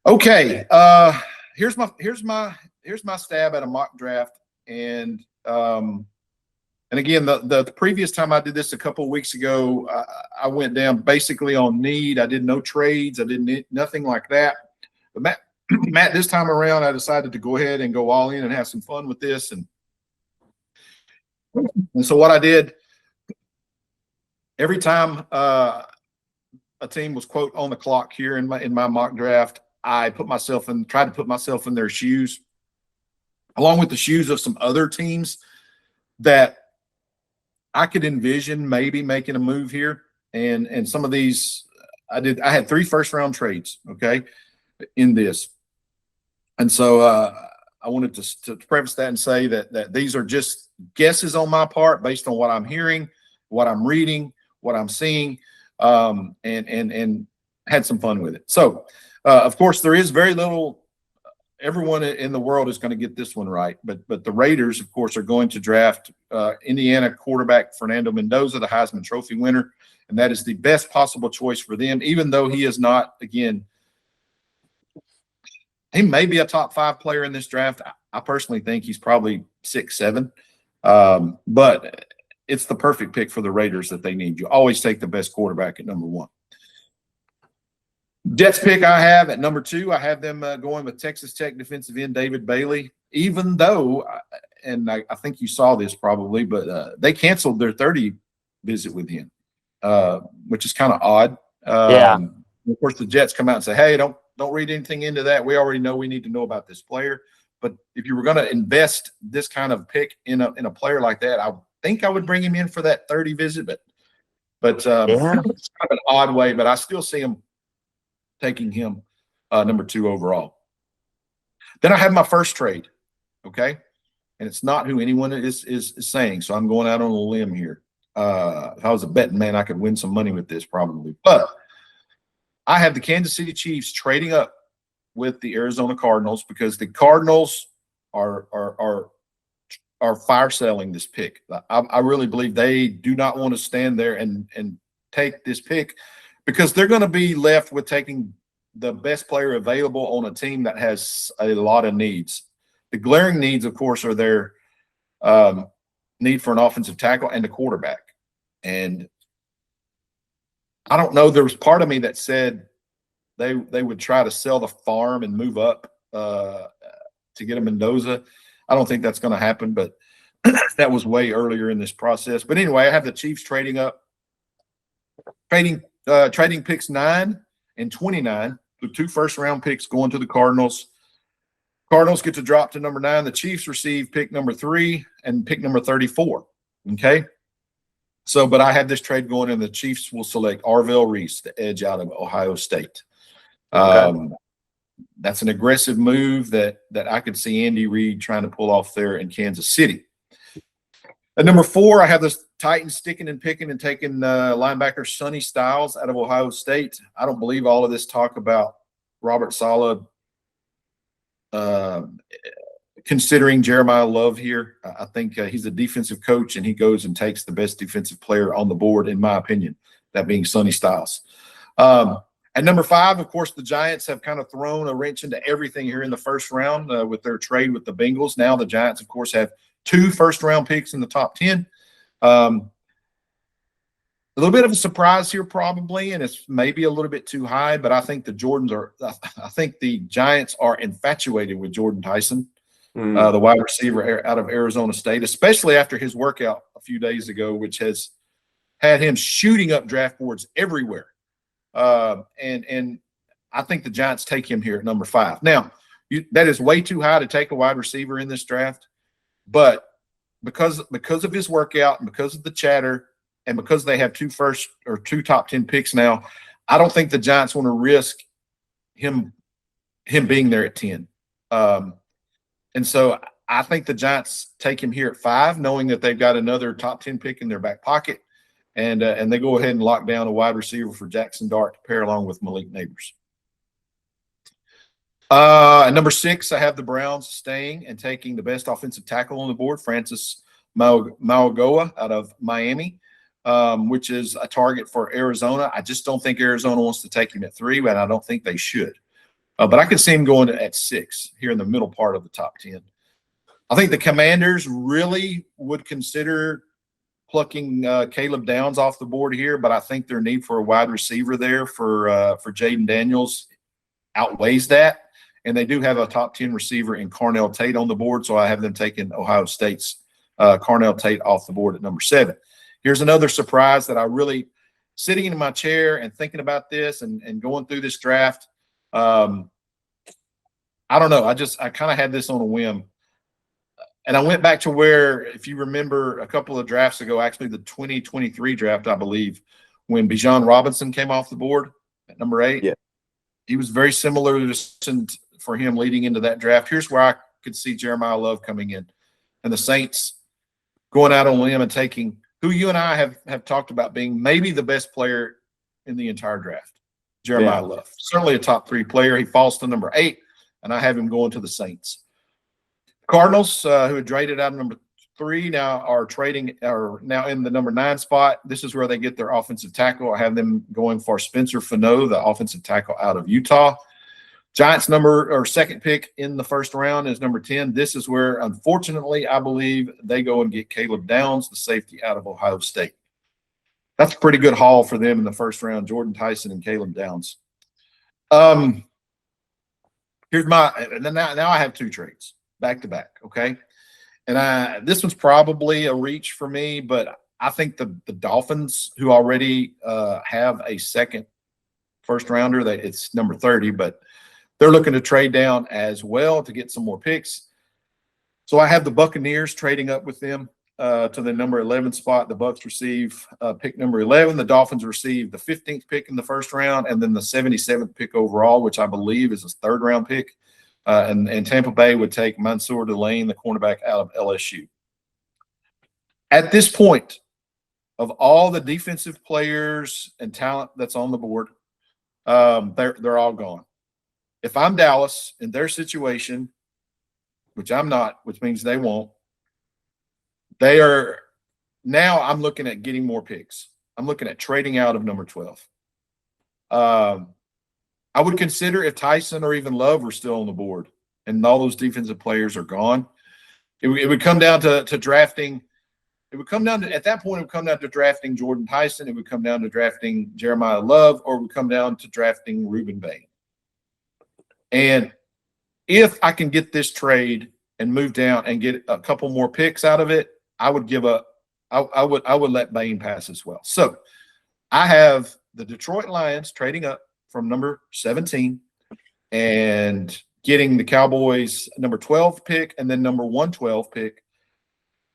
Okay, here's my stab at a mock draft, and again, the previous time I did this a couple of weeks ago, I went down basically on need. I did no trades. I did nothing like that. But Matt, this time around, I decided to go ahead and go all in and have some fun with this, and so what I did every time a team was quote on the clock here in my mock draft, I tried to put myself in their shoes, along with the shoes of some other teams that I could envision maybe making a move here. And some of these I had 3 first-round trades, okay, in this. And so I wanted to preface that and say that these are just guesses on my part based on what I'm hearing, what I'm reading, what I'm seeing, and had some fun with it. So, of course, there is very little. Everyone in the world is going to get this one right, but the Raiders, of course, are going to draft Indiana quarterback Fernando Mendoza, the Heisman Trophy winner, and that is the best possible choice for them, even though he is not, again, he may be a top 5 player in this draft. I personally think he's probably 6, 7, but it's the perfect pick for the Raiders that they need. You always take the best quarterback at number 1. Jets pick I have at number 2. I have them going with Texas Tech defensive end David Bailey, even though, and I think you saw this probably, but they canceled their 30 visit with him, which is kind of odd. Of course, the Jets come out and say, hey, don't read anything into that. We already know we need to know about this player. But if you were going to invest this kind of pick in a player like that, I think I would bring him in for that 30 visit. But it's kind of an odd way, but I still see him taking him number 2 overall. Then I have my first trade, okay? And it's not who anyone is saying, so I'm going out on a limb here. If I was a betting man, I could win some money with this probably. But I have the Kansas City Chiefs trading up with the Arizona Cardinals because the Cardinals are fire selling this pick. I really believe they do not want to stand there and take this pick, because they're going to be left with taking the best player available on a team that has a lot of needs. The glaring needs, of course, are their need for an offensive tackle and a quarterback. And I don't know. There was part of me that said they would try to sell the farm and move up to get a Mendoza. I don't think that's going to happen, but that was way earlier in this process. But anyway, I have the Chiefs trading up, trading picks 9 and 29, with 2 first-round picks going to the Cardinals. Cardinals get to drop to number 9. The Chiefs receive pick number 3 and pick number 34. Okay? So, but I have this trade going, and the Chiefs will select Arvell Reese, the edge out of Ohio State. Okay. That's an aggressive move that I could see Andy Reid trying to pull off there in Kansas City. At number 4, I have the Titans sticking and picking and taking linebacker Sonny Styles out of Ohio State. I don't believe all of this talk about Robert Saleh considering Jeremiah Love here. I think he's a defensive coach, and he goes and takes the best defensive player on the board, in my opinion, that being Sonny Styles. At number 5, of course, the Giants have kind of thrown a wrench into everything here in the first round with their trade with the Bengals. Now the Giants, of course, have 2 first-round picks in the top 10. A little bit of a surprise here probably, and it's maybe a little bit too high, but I think the Giants are infatuated with Jordan Tyson, the wide receiver out of Arizona State, especially after his workout a few days ago, which has had him shooting up draft boards everywhere. And I think the Giants take him here at number 5. Now, that is way too high to take a wide receiver in this draft, but because of his workout and because of the chatter and because they have 2 top 10 picks now, I don't think the Giants want to risk him being there at 10. And so I think the Giants take him here at 5, knowing that they've got another top 10 pick in their back pocket. And they go ahead and lock down a wide receiver for Jackson Dart to pair along with Malik Neighbors. At number 6, I have the Browns staying and taking the best offensive tackle on the board, Francis Mauigoa out of Miami, which is a target for Arizona. I just don't think Arizona wants to take him at 3, and I don't think they should. But I could see him going at 6 here in the middle part of the top 10. I think the Commanders really would consider plucking Caleb Downs off the board here, but I think their need for a wide receiver there for Jaden Daniels outweighs that. And they do have a top 10 receiver in Carnell Tate on the board, so I have them taking Ohio State's Carnell Tate off the board at number 7. Here's another surprise that I really, sitting in my chair and thinking about this and going through this draft, I don't know. I kind of had this on a whim. And I went back to where, if you remember a couple of drafts ago, actually the 2023 draft, I believe, when Bijan Robinson came off the board at number 8. Yeah. He was very similar for him leading into that draft. Here's where I could see Jeremiah Love coming in and the Saints going out on a limb and taking who you and I have talked about being maybe the best player in the entire draft, Jeremiah Love. Certainly a top 3 player. He falls to number 8, and I have him going to the Saints. Cardinals, who had traded out of number 3, now are now in the number 9 spot. This is where they get their offensive tackle. I have them going for Spencer Fano, the offensive tackle out of Utah. Giants' second pick in the first round is number 10. This is where, unfortunately, I believe they go and get Caleb Downs, the safety out of Ohio State. That's a pretty good haul for them in the first round, Jordan Tyson and Caleb Downs. Here's now I have 2 trades back to back, okay? And this one's probably a reach for me, but I think the Dolphins, who already have a second first rounder, it's number 30, but they're looking to trade down as well to get some more picks. So I have the Buccaneers trading up with them to the number 11 spot. The Bucs receive pick number 11. The Dolphins receive the 15th pick in the first round, and then the 77th pick overall, which I believe is a third-round pick. And Tampa Bay would take Mansour Delane, the cornerback out of LSU. At this point, of all the defensive players and talent that's on the board, they're all gone. If I'm Dallas in their situation, which I'm not, which means they won't, I'm looking at getting more picks. I'm looking at trading out of number 12. I would consider if Tyson or even Love were still on the board and all those defensive players are gone, it would come down to drafting. It would come down to, at that point, it would come down to drafting Jordan Tyson. It would come down to drafting Jeremiah Love, or it would come down to drafting Reuben Bain. And if I can get this trade and move down and get a couple more picks out of it, I would let Bain pass as well. So I have the Detroit Lions trading up from number 17 and getting the Cowboys number 12 pick and then number 112 pick.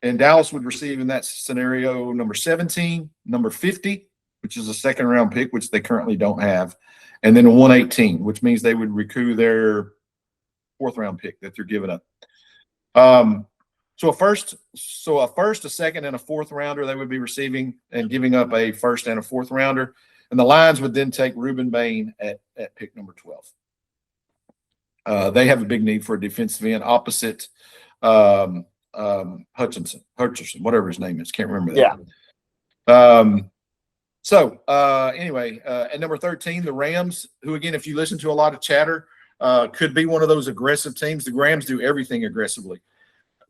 And Dallas would receive in that scenario number 17, number 50, which is a second-round pick, which they currently don't have, and then a 118, which means they would recoup their fourth-round pick that they're giving up. So a first, a second, and a fourth-rounder they would be receiving and giving up a first and a fourth-rounder. And the Lions would then take Reuben Bain at pick number 12. They have a big need for a defensive end opposite Hutchinson, whatever his name is. Can't remember that. Yeah. Anyway, at number 13, the Rams, who, again, if you listen to a lot of chatter, could be one of those aggressive teams. The Rams do everything aggressively.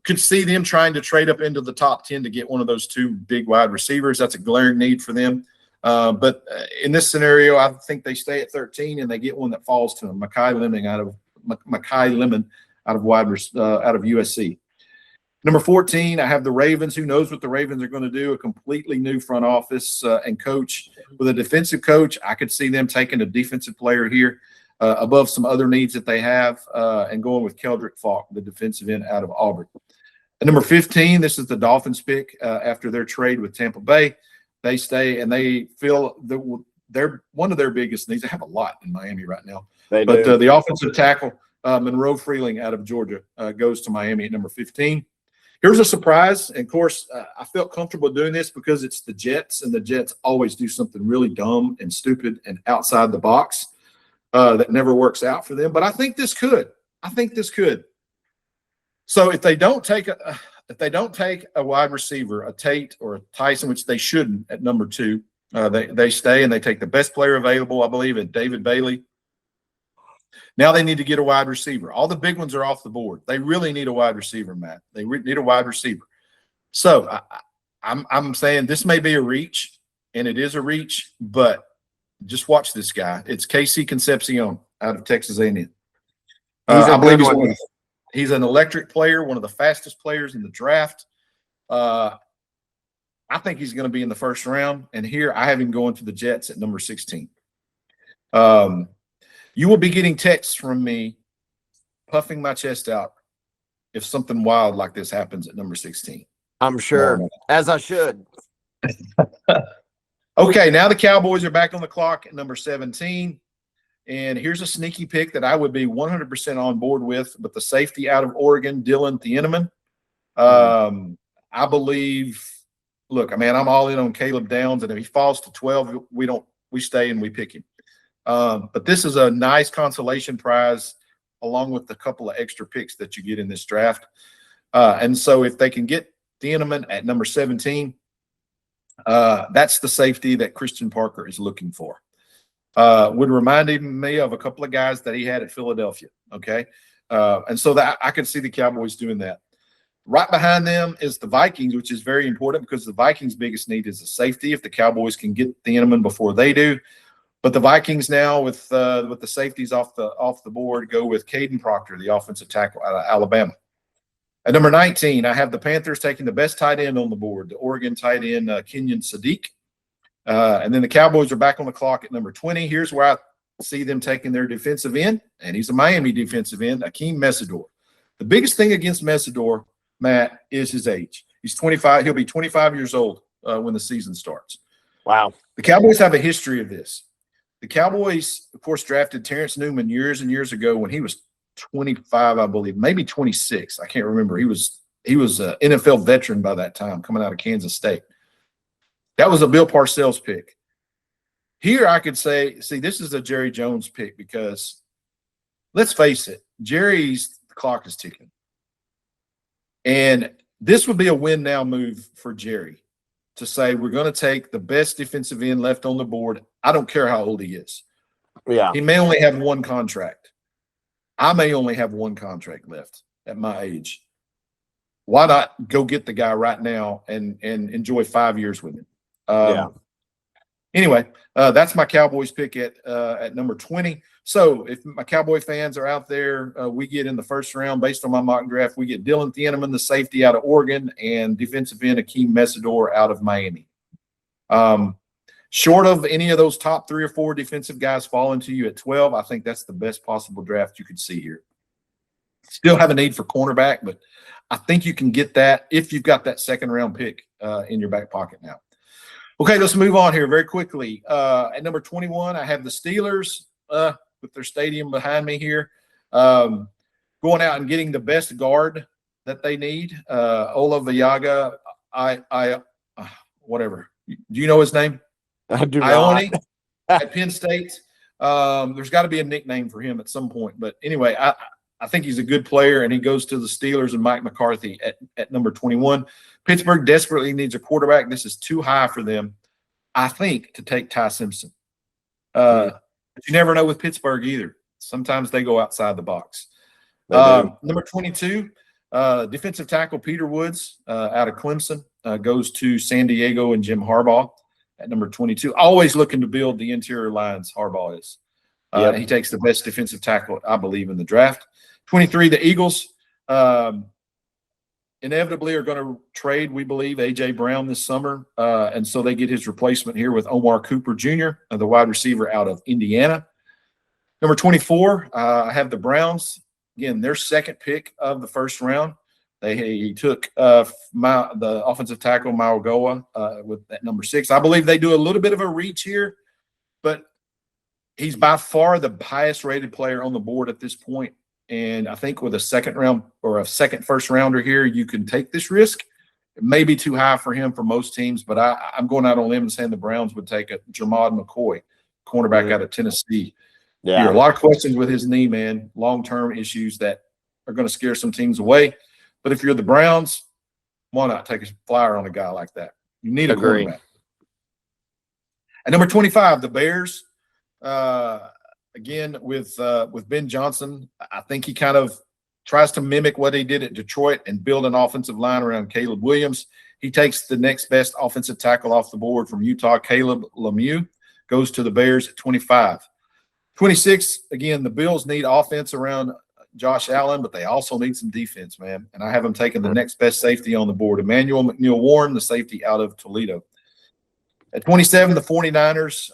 Could see them trying to trade up into the top 10 to get one of those 2 big wide receivers. That's a glaring need for them. But in this scenario, I think they stay at 13 and they get one that falls to them. Mekhi Lemon out of USC. Number 14, I have the Ravens. Who knows what the Ravens are going to do? A completely new front office and coach. With a defensive coach, I could see them taking a defensive player here above some other needs that they have and going with Keldrick Falk, the defensive end out of Auburn. At number 15, this is the Dolphins pick after their trade with Tampa Bay. They stay and they feel that they're one of their biggest needs. They have a lot in Miami right now. But the offensive tackle, Monroe Freeling out of Georgia, goes to Miami at number 15. Here's a surprise. And, of course, I felt comfortable doing this because it's the Jets, and the Jets always do something really dumb and stupid and outside the box that never works out for them. But I think this could. So if they don't take a wide receiver, a Tate or a Tyson, which they shouldn't at number 2, they stay and they take the best player available, I believe, at David Bailey. Now they need to get a wide receiver. All the big ones are off the board. They really need a wide receiver, Matt. They need a wide receiver. So I'm saying this may be a reach, and it is a reach, but just watch this guy. It's Casey Concepcion out of Texas A&M. I believe he's an electric player, one of the fastest players in the draft. I think he's going to be in the first round, and here I have him going to the Jets at number 16. You will be getting texts from me puffing my chest out if something wild like this happens at number 16. I'm sure, as I should. Okay, now the Cowboys are back on the clock at number 17. And here's a sneaky pick that I would be 100% on board with, but the safety out of Oregon, Dylan Thieneman. I believe, look, man, I'm all in on Caleb Downs, and if he falls to 12, we stay and we pick him. But this is a nice consolation prize along with a couple of extra picks that you get in this draft. And so if they can get Thieneman at number 17, that's the safety that Christian Parker is looking for. Would remind me of a couple of guys that he had at Philadelphia. Okay. And so that I could see the Cowboys doing that. Right behind them is the Vikings, which is very important because the Vikings' biggest need is a safety. If the Cowboys can get Thieneman before they do, but the Vikings now with the safeties off the board go with Caden Proctor, the offensive tackle out of Alabama. At number 19, I have the Panthers taking the best tight end on the board, the Oregon tight end Kenyon Sadiq. And then the Cowboys are back on the clock at number 20. Here's where I see them taking their defensive end, and he's a Miami defensive end, Akeem Mesidor. The biggest thing against Mesidor, Matt, is his age. He's 25. He'll be 25 years old when the season starts. Wow. The Cowboys have a history of this. The Cowboys, of course, drafted Terrence Newman years and years ago when he was 25, I believe, maybe 26. I can't remember. He was an NFL veteran by that time, coming out of Kansas State. That was a Bill Parcells pick. Here I could say, see, this is a Jerry Jones pick because let's face it, Jerry's clock is ticking. And this would be a win now move for Jerry to say, we're going to take the best defensive end left on the board. I don't care how old he is. Yeah. He may only have one contract. I may only have one contract left at my age. Why not go get the guy right now and enjoy 5 years with him? Anyway, that's my Cowboys pick at number 20. So if my Cowboy fans are out there, we get in the first round based on my mock draft. We get Dylan Thieneman, the safety out of Oregon, and defensive end Akeem Mesidor out of Miami. Short of any of those top 3 or 4 defensive guys falling to you at 12, I think that's the best possible draft you could see here. Still have a need for cornerback, but I think you can get that if you've got that second round pick in your back pocket now. Okay, let's move on here very quickly. At number 21, I have the Steelers with their stadium behind me here, going out and getting the best guard that they need. Ola Viaga, whatever. Do you know his name? I do Ione not. at Penn State. There's got to be a nickname for him at some point. But anyway, I think he's a good player, and he goes to the Steelers and Mike McCarthy at number 21. Pittsburgh desperately needs a quarterback. This is too high for them, I think, to take Ty Simpson. But you never know with Pittsburgh either. Sometimes they go outside the box. Number 22, defensive tackle Peter Woods out of Clemson goes to San Diego and Jim Harbaugh at number 22. Always looking to build the interior lines, Harbaugh is. He takes the best defensive tackle, I believe, in the draft. 23, the Eagles inevitably are going to trade, we believe, A.J. Brown this summer. And so they get his replacement here with Omar Cooper Jr., the wide receiver out of Indiana. Number 24, I have the Browns. Again, their second pick of the first round. He took the offensive tackle, Maugoa, with that number 6. I believe they do a little bit of a reach here, but he's by far the highest rated player on the board at this point. And I think with a second round or a second first rounder here, you can take this risk. It may be too high for him for most teams, but I'm going out on a limb and saying the Browns would take a Jermod McCoy, cornerback out of Tennessee. Yeah, a lot of questions with his knee, man. Long-term issues that are going to scare some teams away. But if you're the Browns, why not take a flyer on a guy like that? You need a quarterback. At number 25, the Bears. again, with Ben Johnson, I think he kind of tries to mimic what he did at Detroit and build an offensive line around Caleb Williams. He takes the next best offensive tackle off the board from Utah, Caleb Lemieux, goes to the Bears at 25. 26, again, the Bills need offense around Josh Allen, but they also need some defense, man. And I have them taking the next best safety on the board, Emmanuel McNeil-Warren, the safety out of Toledo. At 27, the 49ers,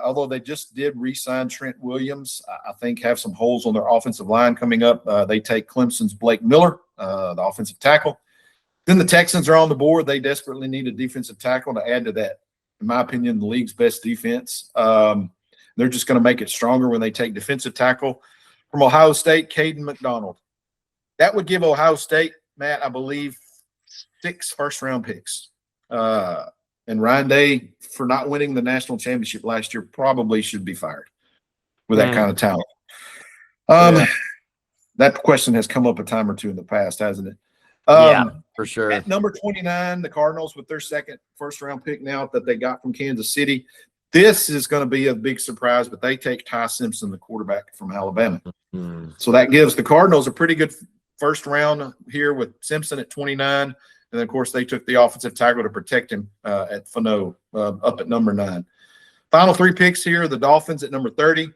although they just did re-sign Trent Williams, I think have some holes on their offensive line coming up. They take Clemson's Blake Miller, the offensive tackle. Then the Texans are on the board. They desperately need a defensive tackle to add to that, in my opinion, the league's best defense. They're just going to make it stronger when they take defensive tackle. From Ohio State, Caden McDonald. That would give Ohio State, Matt, I believe, 6 first-round picks. And Ryan Day, for not winning the national championship last year, probably should be fired with that kind of talent. That question has come up a time or two in the past, hasn't it? Yeah, for sure. At number 29, the Cardinals with their second first-round pick now that they got from Kansas City. This is going to be a big surprise, but they take Ty Simpson, the quarterback from Alabama. So that gives the Cardinals a pretty good first round here with Simpson at 29. And then, of course, they took the offensive tackle to protect him at Fano up at number 9. Final 3 picks here, the Dolphins at number 30.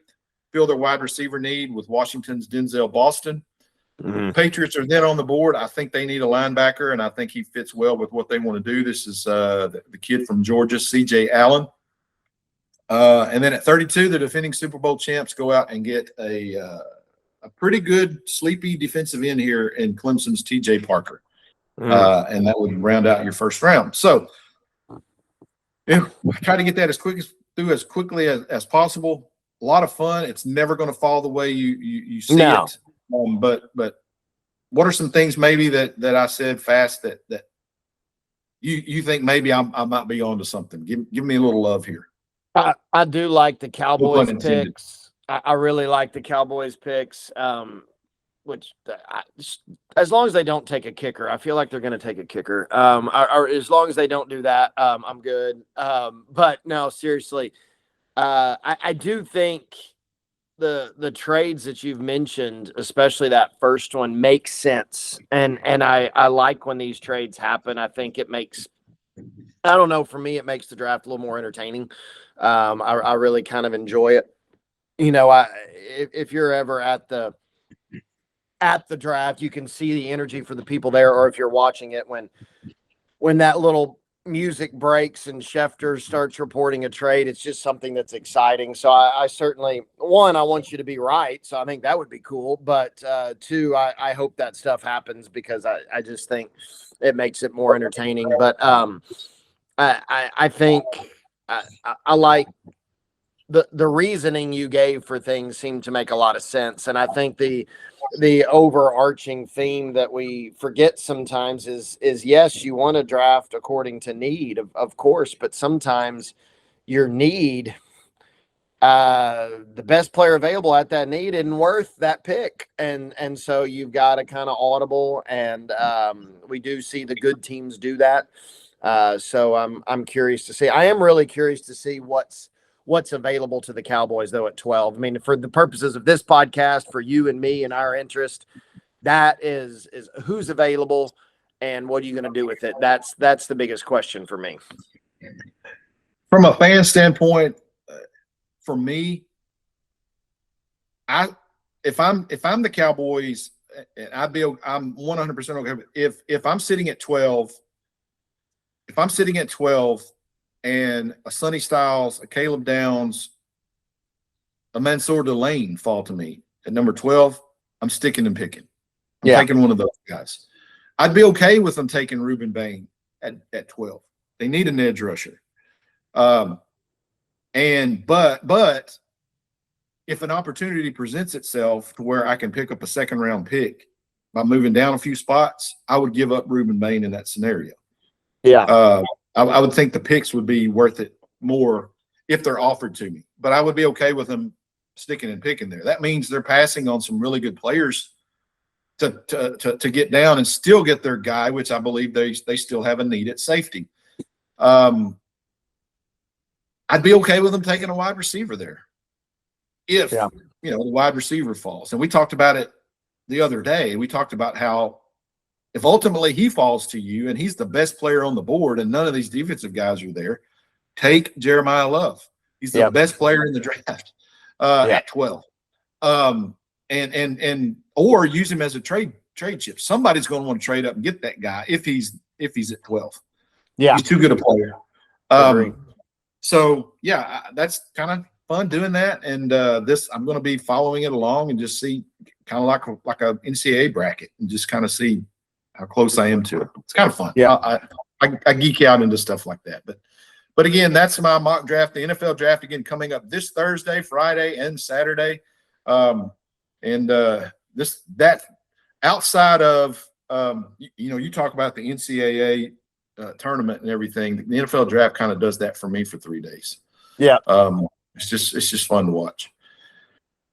Fill their wide receiver need with Washington's Denzel Boston. Patriots are then on the board. I think they need a linebacker, and I think he fits well with what they want to do. This is the kid from Georgia, C.J. Allen. And then at 32, the defending Super Bowl champs go out and get a pretty good sleepy defensive end here in Clemson's T.J. Parker. And that would round out your first round. So try to get that as quickly as possible. A lot of fun. It's never going to fall the way you see it. But what are some things maybe that I said fast that you think maybe I might be onto something? Give me a little love here. I do like the Cowboys picks. I really like the Cowboys picks, as long as they don't take a kicker, I feel like they're going to take a kicker. Or as long as they don't do that, I'm good. But no, seriously, I do think the trades that you've mentioned, especially that first one, makes sense. And I like when these trades happen. I think it makes, I don't know, for me, it makes the draft a little more entertaining. I really kind of enjoy it. You know, if you're ever at the draft, you can see the energy for the people there, or if you're watching it when that little music breaks and Schefter starts reporting a trade, it's just something that's exciting. So I certainly, one, I want you to be right. So I think that would be cool. But 2, I hope that stuff happens because I just think it makes it more entertaining. But I think I like the reasoning you gave for things seemed to make a lot of sense. And I think the overarching theme that we forget sometimes is yes, you want to draft according to need, of course, but sometimes your need, the best player available at that need isn't worth that pick. And so you've got to kind of audible, and we do see the good teams do that. So I'm curious to see. I am really curious to see what's available to the Cowboys, though, at 12. I mean, for the purposes of this podcast, for you and me and our interest, that is who's available and what are you going to do with it? That's the biggest question for me. From a fan standpoint, for me, if I'm the Cowboys, I'm 100% okay. If I'm sitting at 12, and a Sonny Styles, a Caleb Downs, a Mansour Delane fall to me at number 12, I'm sticking and picking. I'm taking one of those guys. I'd be okay with them taking Reuben Bain at 12. They need an edge rusher. But if an opportunity presents itself to where I can pick up a second round pick by moving down a few spots, I would give up Reuben Bain in that scenario. Yeah. I would think the picks would be worth it more if they're offered to me, but I would be okay with them sticking and picking there. That means they're passing on some really good players to get down and still get their guy, which I believe they still have a need at safety. I'd be okay with them taking a wide receiver there. if Yeah. the wide receiver falls. And we talked about it the other day. We talked about how if ultimately he falls to you and he's the best player on the board and none of these defensive guys are there, take Jeremiah Love. He's the best player in the draft at 12. Or use him as a trade chip. Somebody's going to want to trade up and get that guy if he's at 12. Yeah. He's too good a player. So yeah, that's kind of fun doing that. And I'm going to be following it along and just see kind of like a NCAA bracket and just kind of see how close I am to it. It's kind of fun. Yeah. I geek out into stuff like that. But again, that's my mock draft. The NFL draft again coming up this Thursday, Friday, and Saturday. That outside of you talk about the NCAA tournament and everything. The NFL draft kind of does that for me for 3 days. Yeah. It's just fun to watch.